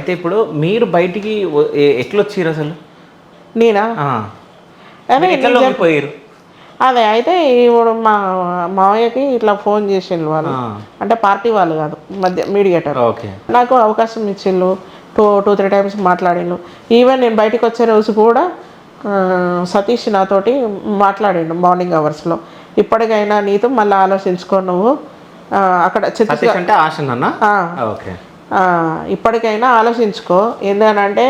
అయితే ఇప్పుడు మీరు బయటికి ఎట్లొచ్చిర్రు అసలు? నేనా? అదే ఎట్లా లొంగిపోయారు? అదే అయితే ఇప్పుడు మా మావయ్యకి ఇట్లా ఫోన్ చేసిండ్రు వాళ్ళు, అంటే పార్టీ వాళ్ళు కాదు, మధ్య మీడియేటర్. ఓకే. నాకు అవకాశం ఇచ్చిండ్రు, టూ 3 టైమ్స్ మాట్లాడిండు. ఈవెన్ నేను బయటకు వచ్చే రోజు కూడా సతీష్ నాతోటి మాట్లాడిండు మార్నింగ్ అవర్స్లో. ఇప్పటికైనా నీతో మళ్ళీ ఆలోచించుకో నువ్వు అక్కడ సతీష్ అంటే ఆశన్న. ఓకే. ఇప్పటికైనా ఆలోచించుకో, ఏంటంటే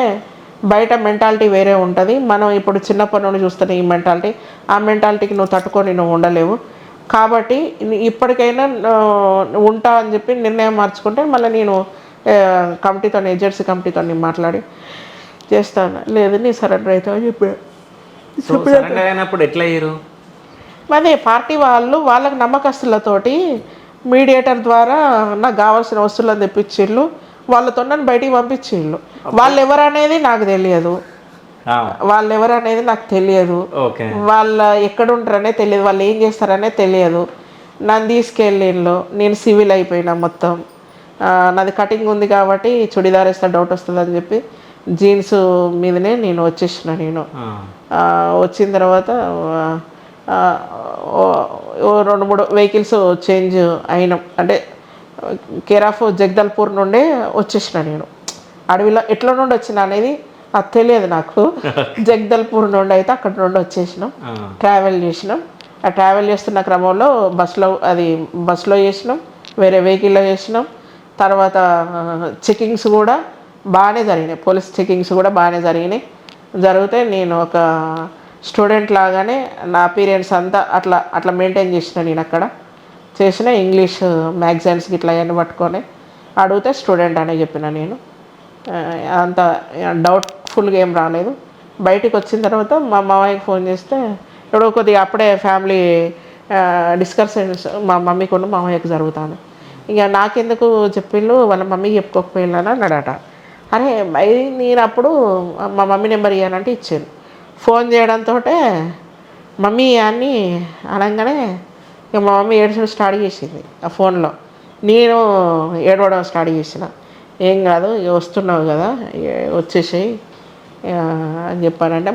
బయట మెంటాలిటీ వేరే ఉంటుంది. మనం ఇప్పుడు చిన్నప్పటి నుండి చూస్తున్న ఈ మెంటాలిటీ, ఆ మెంటాలిటీకి నువ్వు తట్టుకొని నువ్వు ఉండలేవు. కాబట్టి ఇప్పటికైనా ఉంటా అని చెప్పి నిర్ణయం మార్చుకుంటే మళ్ళీ నేను కమిటీతో, ఏజెన్సీ కమిటీతో మాట్లాడి చేస్తాను. లేదు నీ సరెండర్ అవుతావు అని చెప్పి. సరెండర్ అయినప్పుడు ఎట్లా అయ్యారు? అదే పార్టీ వాళ్ళు వాళ్ళకి నమ్మకస్తులతోటి మీడియేటర్ ద్వారా నాకు కావాల్సిన వస్తువులను తెప్పించిళ్ళు, వాళ్ళతో నన్ను బయటికి పంపించిళ్ళు. వాళ్ళు ఎవరనేది నాకు తెలియదు, వాళ్ళ ఎక్కడ ఉంటారనే తెలియదు, వాళ్ళు ఏం చేస్తారనే తెలియదు. నన్ను తీసుకెళ్ళిళ్ళు, నేను సివిల్ అయిపోయినా మొత్తం. నాది కటింగ్ ఉంది కాబట్టి చుడిదార్ వేస్తే డౌట్ వస్తుంది అని చెప్పి జీన్స్ మీదనే నేను వచ్చేసిన. నేను వచ్చిన తర్వాత 2-3 వెహికల్స్ చేంజ్ అయినాం, అంటే కేర్ ఆఫ్ జగదల్పూర్ నుండే వచ్చేసిన. నేను అడవిలో ఎట్లా నుండి వచ్చిన అనేది అది తెలియదు నాకు. జగదల్పూర్ నుండి అయితే అక్కడ నుండి వచ్చేసినాం, ట్రావెల్ చేసినాం. ఆ ట్రావెల్ చేస్తున్న క్రమంలో బస్సులో చేసినాం, వేరే వెహికల్లో చేసినాం. తర్వాత చెకింగ్స్ కూడా బాగానే జరిగినాయి, పోలీస్ చెకింగ్స్ కూడా బాగానే జరిగితే నేను ఒక స్టూడెంట్ లాగానే నా అపీరియన్స్ అంతా అట్లా మెయింటైన్ చేసిన. నేను అక్కడ చేసిన ఇంగ్లీష్ మ్యాగజైన్స్కి ఇట్లా అవన్నీ పట్టుకొని అడిగితే స్టూడెంట్ అనే చెప్పిన. నేను అంత డౌట్ఫుల్గా ఏం రాలేదు. బయటికి వచ్చిన తర్వాత మా మామయ్యకి ఫోన్ చేస్తే ఇప్పుడు కొద్దిగా అప్పుడే ఫ్యామిలీ డిస్కషన్స్ మా మమ్మీకి ఉన్న మామయ్యకి జరుగుతాను. ఇక నాకెందుకు చెప్పిండు, వాళ్ళ మమ్మీకి చెప్పుకోకపోయినా అన్నాడట. అరే నేను అప్పుడు మా మమ్మీ నెంబర్ ఇవ్వాలంటే ఇచ్చాను. ఫోన్ చేయడంతో మమ్మీ అని అనగానే ఇక మా మమ్మీ ఏడ్చడం స్టార్ట్ చేసింది ఆ ఫోన్లో. నేను ఏడవడం స్టార్ట్ చేసిన. ఏం కాదు, ఇక వస్తున్నావు కదా వచ్చేసేయి అని చెప్పానంటే